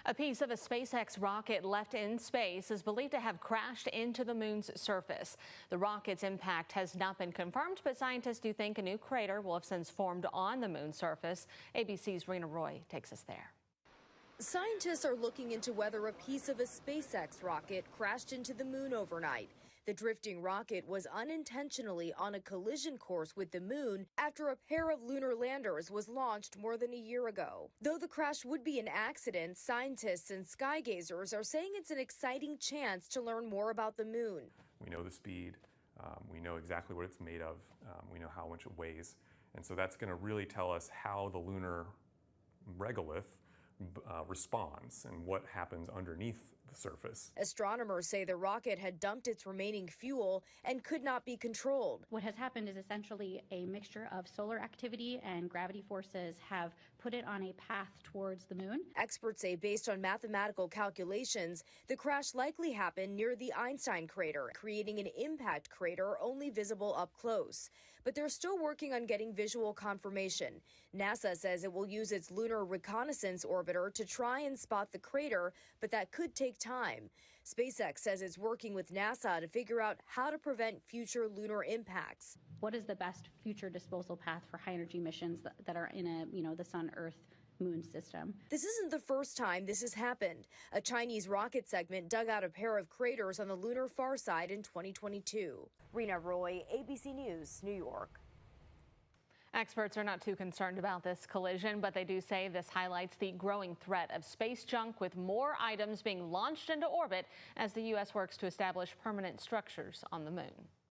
A piece of a SpaceX rocket left in space is believed to have crashed into the moon's surface. The rocket's impact has not been confirmed, but scientists do think a new crater will have since formed on the moon's surface. ABC's Rena Roy takes us there. Scientists are looking into whether a piece of a SpaceX rocket crashed into the moon overnight. The drifting rocket was unintentionally on a collision course with the moon after a pair of lunar landers was launched more than a year ago. Though the crash would be an accident, scientists and skygazers are saying it's an exciting chance to learn more about the moon. We know the speed, we know exactly what it's made of, we know how much it weighs, and so that's going to really tell us how the lunar regolith responds and what happens underneath the surface. Astronomers say the rocket had dumped its remaining fuel and could not be controlled. What has happened is essentially a mixture of solar activity and gravity forces have put it on a path towards the moon. Experts say based on mathematical calculations, the crash likely happened near the Einstein crater, creating an impact crater only visible up close. But they're still working on getting visual confirmation. NASA says it will use its lunar reconnaissance orbiter to try and spot the crater, but that could take time. SpaceX says it's working with NASA to figure out how to prevent future lunar impacts. What is the best future disposal path for high energy missions that are in the Sun-Earth moon system? This isn't the first time this has happened. A Chinese rocket segment dug out a pair of craters on the lunar far side in 2022. Rena Roy, ABC News, New York. Experts are not too concerned about this collision, but they do say this highlights the growing threat of space junk, with more items being launched into orbit as the U.S. works to establish permanent structures on the moon.